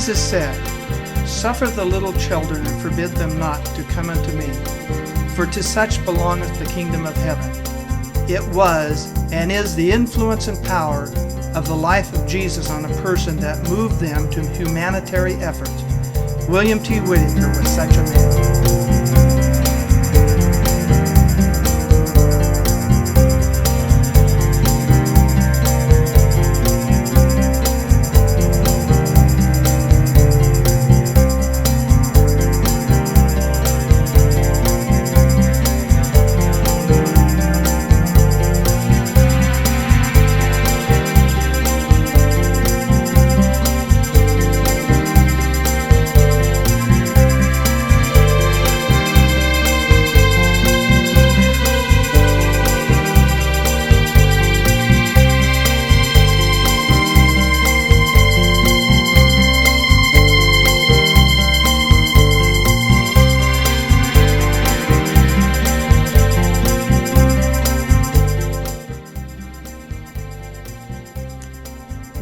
Jesus said, "Suffer the little children and forbid them not to come unto me, for to such belongeth the kingdom of heaven." It was and is the influence and power of the life of Jesus on a person that moved them to humanitarian efforts. William T. Whitaker was such a man.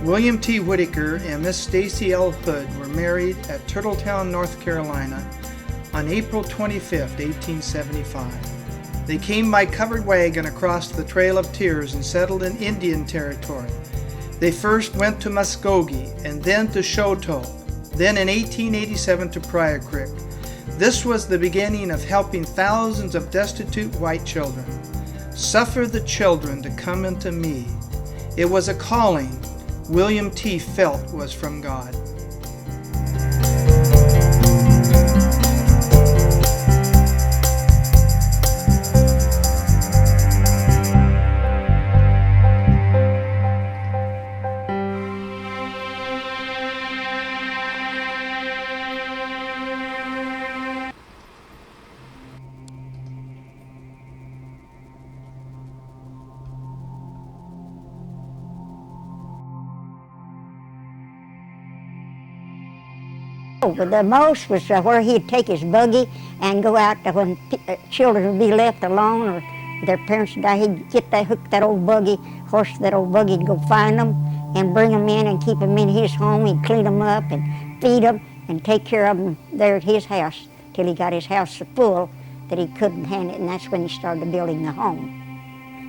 William T. Whitaker and Miss Stacy L. Hood were married at Turtletown, North Carolina on April 25, 1875. They came by covered wagon across the Trail of Tears and settled in Indian Territory. They first went to Muskogee and then to Choteau, then in 1887 to Pryor Creek. This was the beginning of helping thousands of destitute white children. Suffer the children to come unto me. It was a calling William T. felt was from God. But the most was where he'd take his buggy and go out to when children would be left alone or their parents would die. He'd get that, hook that old buggy, horse that old buggy, and go find them and bring them in and keep them in his home. He'd clean them up and feed them and take care of them there at his house till he got his house so full that he couldn't handle it, and that's when he started building the home.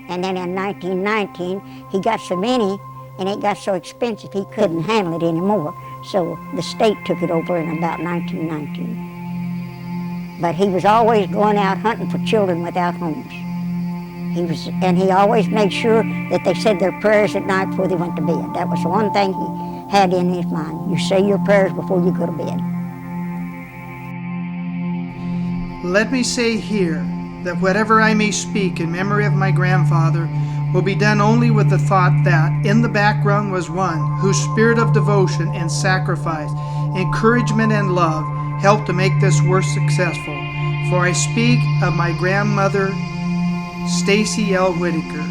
And then in 1919, he got so many and it got so expensive he couldn't handle it anymore. So the state took it over in about 1919. But he was always going out hunting for children without homes. He always made sure that they said their prayers at night before they went to bed. That was the one thing he had in his mind. You say your prayers before you go to bed. Let me say here that whatever I may speak in memory of my grandfather will be done only with the thought that in the background was one whose spirit of devotion and sacrifice, encouragement and love helped to make this work successful. For I speak of my grandmother, Stacy L. Whitaker.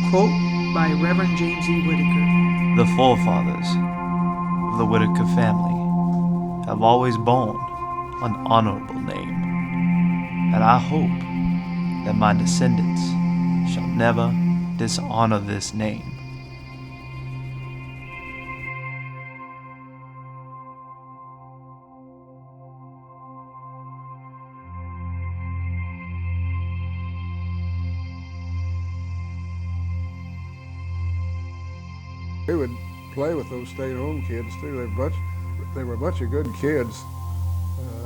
Quote by Reverend James E. Whitaker. The forefathers of the Whitaker family have always borne an honorable name, and I hope that my descendants shall never dishonor this name. We would play with those stay-at-home kids too. They were a bunch of good kids.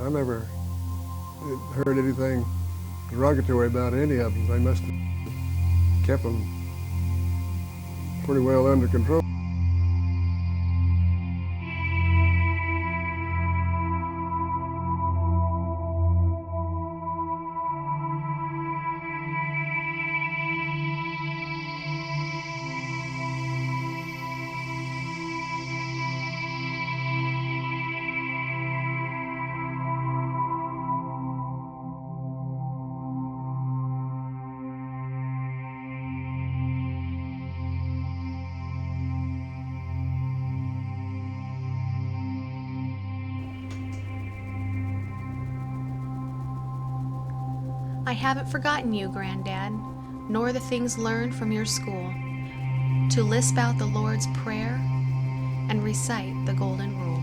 I never heard anything derogatory about any of them. They must have kept them pretty well under control. I haven't forgotten you, Granddad, nor the things learned from your school, to lisp out the Lord's Prayer and recite the Golden Rule.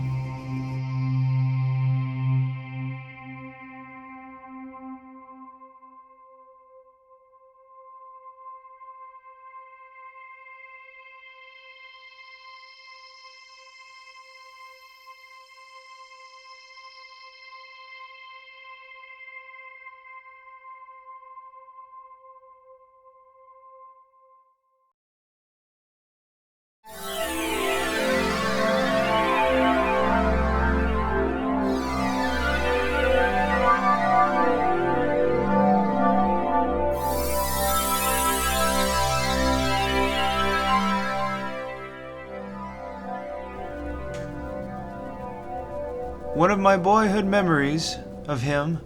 One of my boyhood memories of him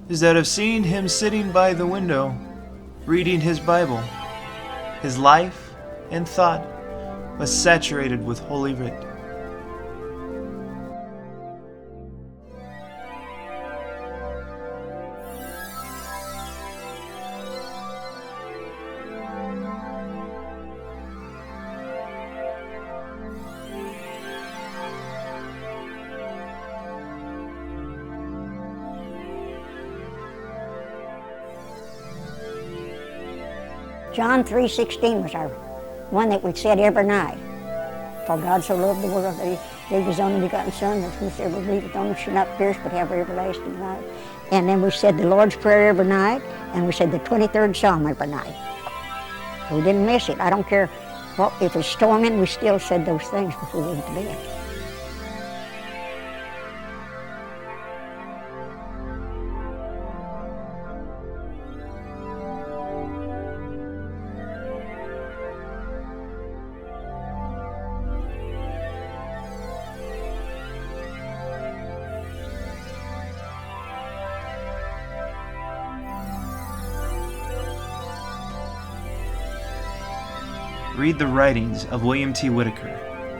is that of seeing him sitting by the window, reading his Bible. His life and thought was saturated with Holy Writ. John 3:16 was our one that we said every night. For God so loved the world that he gave his only begotten Son, that whosoever believeth on him should not perish but have everlasting life. And then we said the Lord's Prayer every night, and we said the 23rd Psalm every night. We didn't miss it. I don't care what, if it's storming, we still said those things before we went to bed. Read the writings of William T. Whitaker,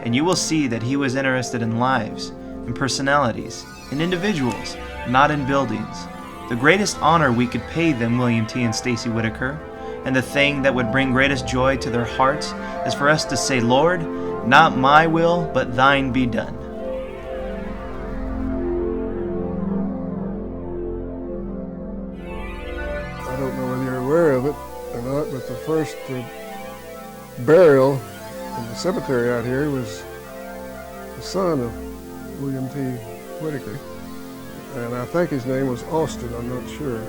and you will see that he was interested in lives, in personalities, in individuals, not in buildings. The greatest honor we could pay them, William T. and Stacy Whitaker, and the thing that would bring greatest joy to their hearts, is for us to say, Lord, not my will, but thine be done. I don't know whether you're aware of it or not, but the first burial in the cemetery out here was the son of William T. Whitaker. And I think his name was Austin, I'm not sure.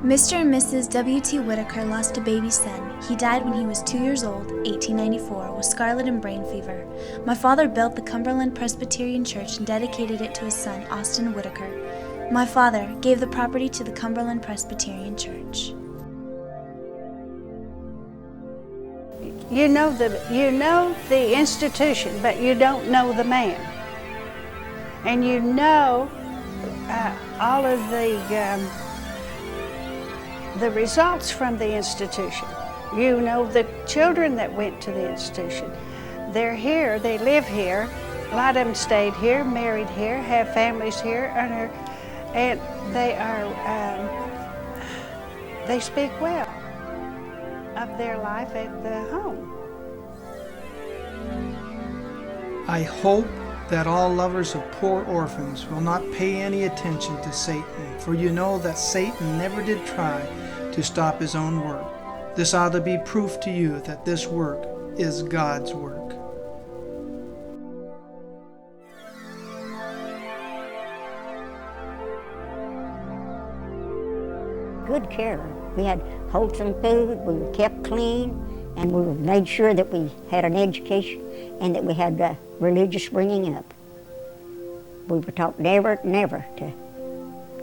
Mr. and Mrs. W.T. Whitaker lost a baby son. He died when he was 2 years old, 1894, with scarlet and brain fever. My father built the Cumberland Presbyterian Church and dedicated it to his son, Austin Whitaker. My father gave the property to the Cumberland Presbyterian Church. You know the institution, but you don't know the man. And you know all of the results from the institution. You know the children that went to the institution. They're here, they live here. A lot of them stayed here, married here, have families here, and they speak well of their life at the home. I hope that all lovers of poor orphans will not pay any attention to Satan, for you know that Satan never did try to stop his own work. This ought to be proof to you that this work is God's work. Good care. We had wholesome food, we were kept clean, and we made sure that we had an education and that we had religious bringing up. We were taught never to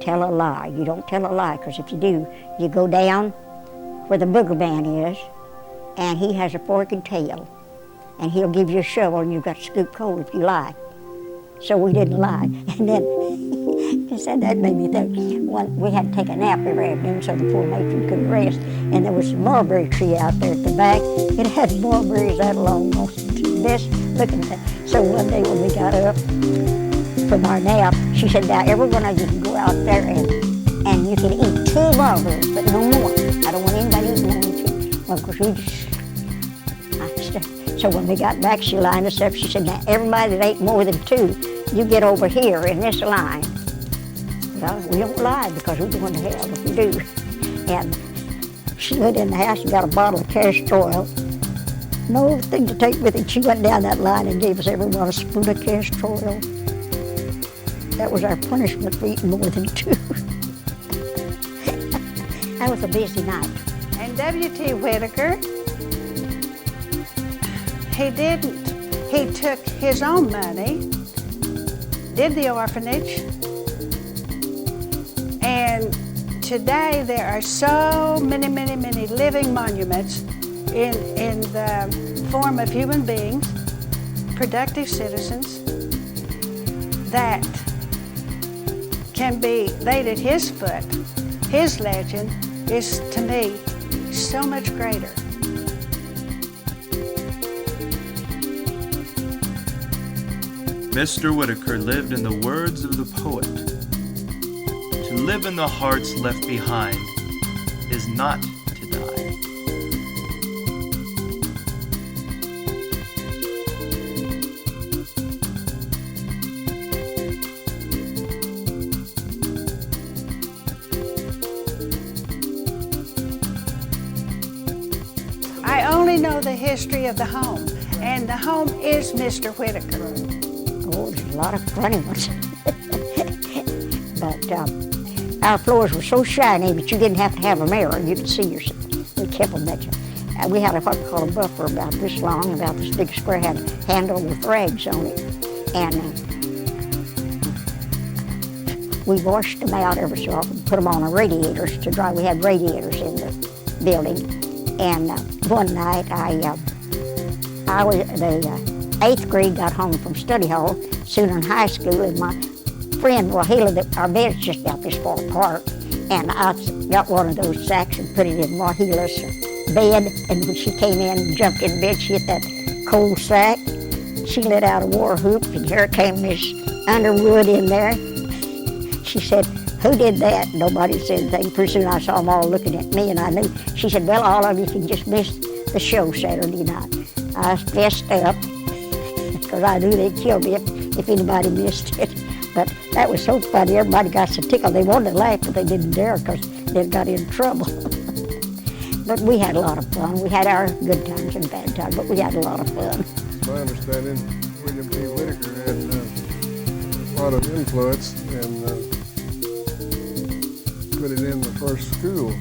tell a lie. You don't tell a lie, because if you do, you go down where the booger man is, and he has a forked tail, and he'll give you a shovel, and you've got to scoop coal if you lie. So we didn't lie. And then, that made me think, we had to take a nap every afternoon so the poor matron couldn't rest, and there was a mulberry tree out there at the back. It had mulberries that long, this looking at that. So one day when we got up from our nap, she said, now every one of you can go out there and you can eat 2 mulberries, but no more. I don't want anybody eating anything. Well, of course, so when we got back, she lined us up. She said, now everybody that ate more than 2, you get over here in this line. Well, we don't lie because we're going to hell if we do. And she went in the house and got a bottle of castor oil. No thing to take with it. She went down that line and gave us everyone a spoon of castor oil. That was our punishment for eating more than 2. That was a busy night. And W.T. Whitaker, he took his own money, did the orphanage, And today there are so many, many, many living monuments in the form of human beings, productive citizens, that can be laid at his foot. His legend is, to me, so much greater. Mr. Whitaker lived in the words of the poet. To live in the hearts left behind is not to die. I only know the history of the home, and the home is Mr. Whitaker. Oh, there's a lot of funny ones. But our floors were so shiny that you didn't have to have a mirror. You could see yourself. We kept them that you. We had what we call a buffer about this long, about this big square, had a handle with rags on it. And we washed them out every so often, put them on the radiators to dry. We had radiators in the building. And one night I was the 8th grade, got home from study hall, soon in high school, and my friend, well, our bed's just about this far apart, and I got one of those sacks and put it in Wahila's bed, and when she came in and jumped in bed, she hit that cold sack. She let out a war whoop, and here came Miss Underwood in there. She said, "Who did that?" Nobody said anything. Pretty soon I saw them all looking at me, and I knew. She said, "Well, all of you can just miss the show Saturday night." I was fessed up, because I knew they'd kill me if anybody missed it. But that was so funny. Everybody got so tickled. They wanted to laugh, but they didn't dare because they got in trouble. But we had a lot of fun. We had our good times and bad times, but we had a lot of fun. My understanding, William T. Whitaker had a lot of influence and put it in the first school.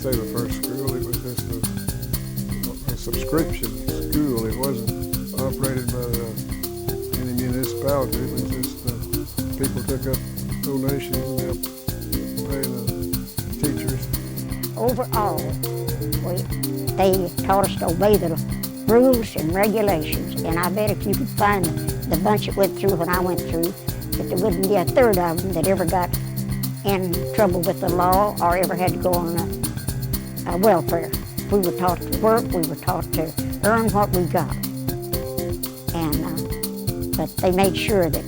The first school, it was just a subscription school. It wasn't operated by any municipality. It was just people took up donations and helped pay the teachers. Overall, they taught us to obey the rules and regulations, and I bet if you could find the bunch that went through when I went through, that there wouldn't be a third of them that ever got in trouble with the law or ever had to go on welfare. We were taught to work, we were taught to earn what we got. And but they made sure that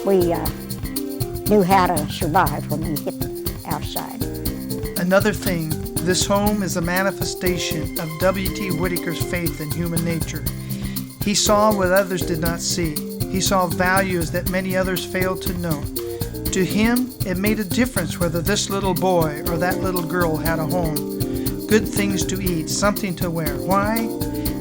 we knew how to survive when we hit outside. Another thing, this home is a manifestation of W.T. Whitaker's faith in human nature. He saw what others did not see. He saw values that many others failed to know. To him, it made a difference whether this little boy or that little girl had a home, good things to eat, something to wear. Why?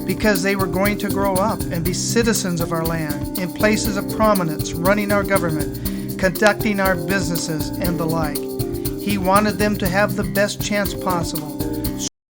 Because they were going to grow up and be citizens of our land, in places of prominence, running our government, conducting our businesses, and the like. He wanted them to have the best chance possible.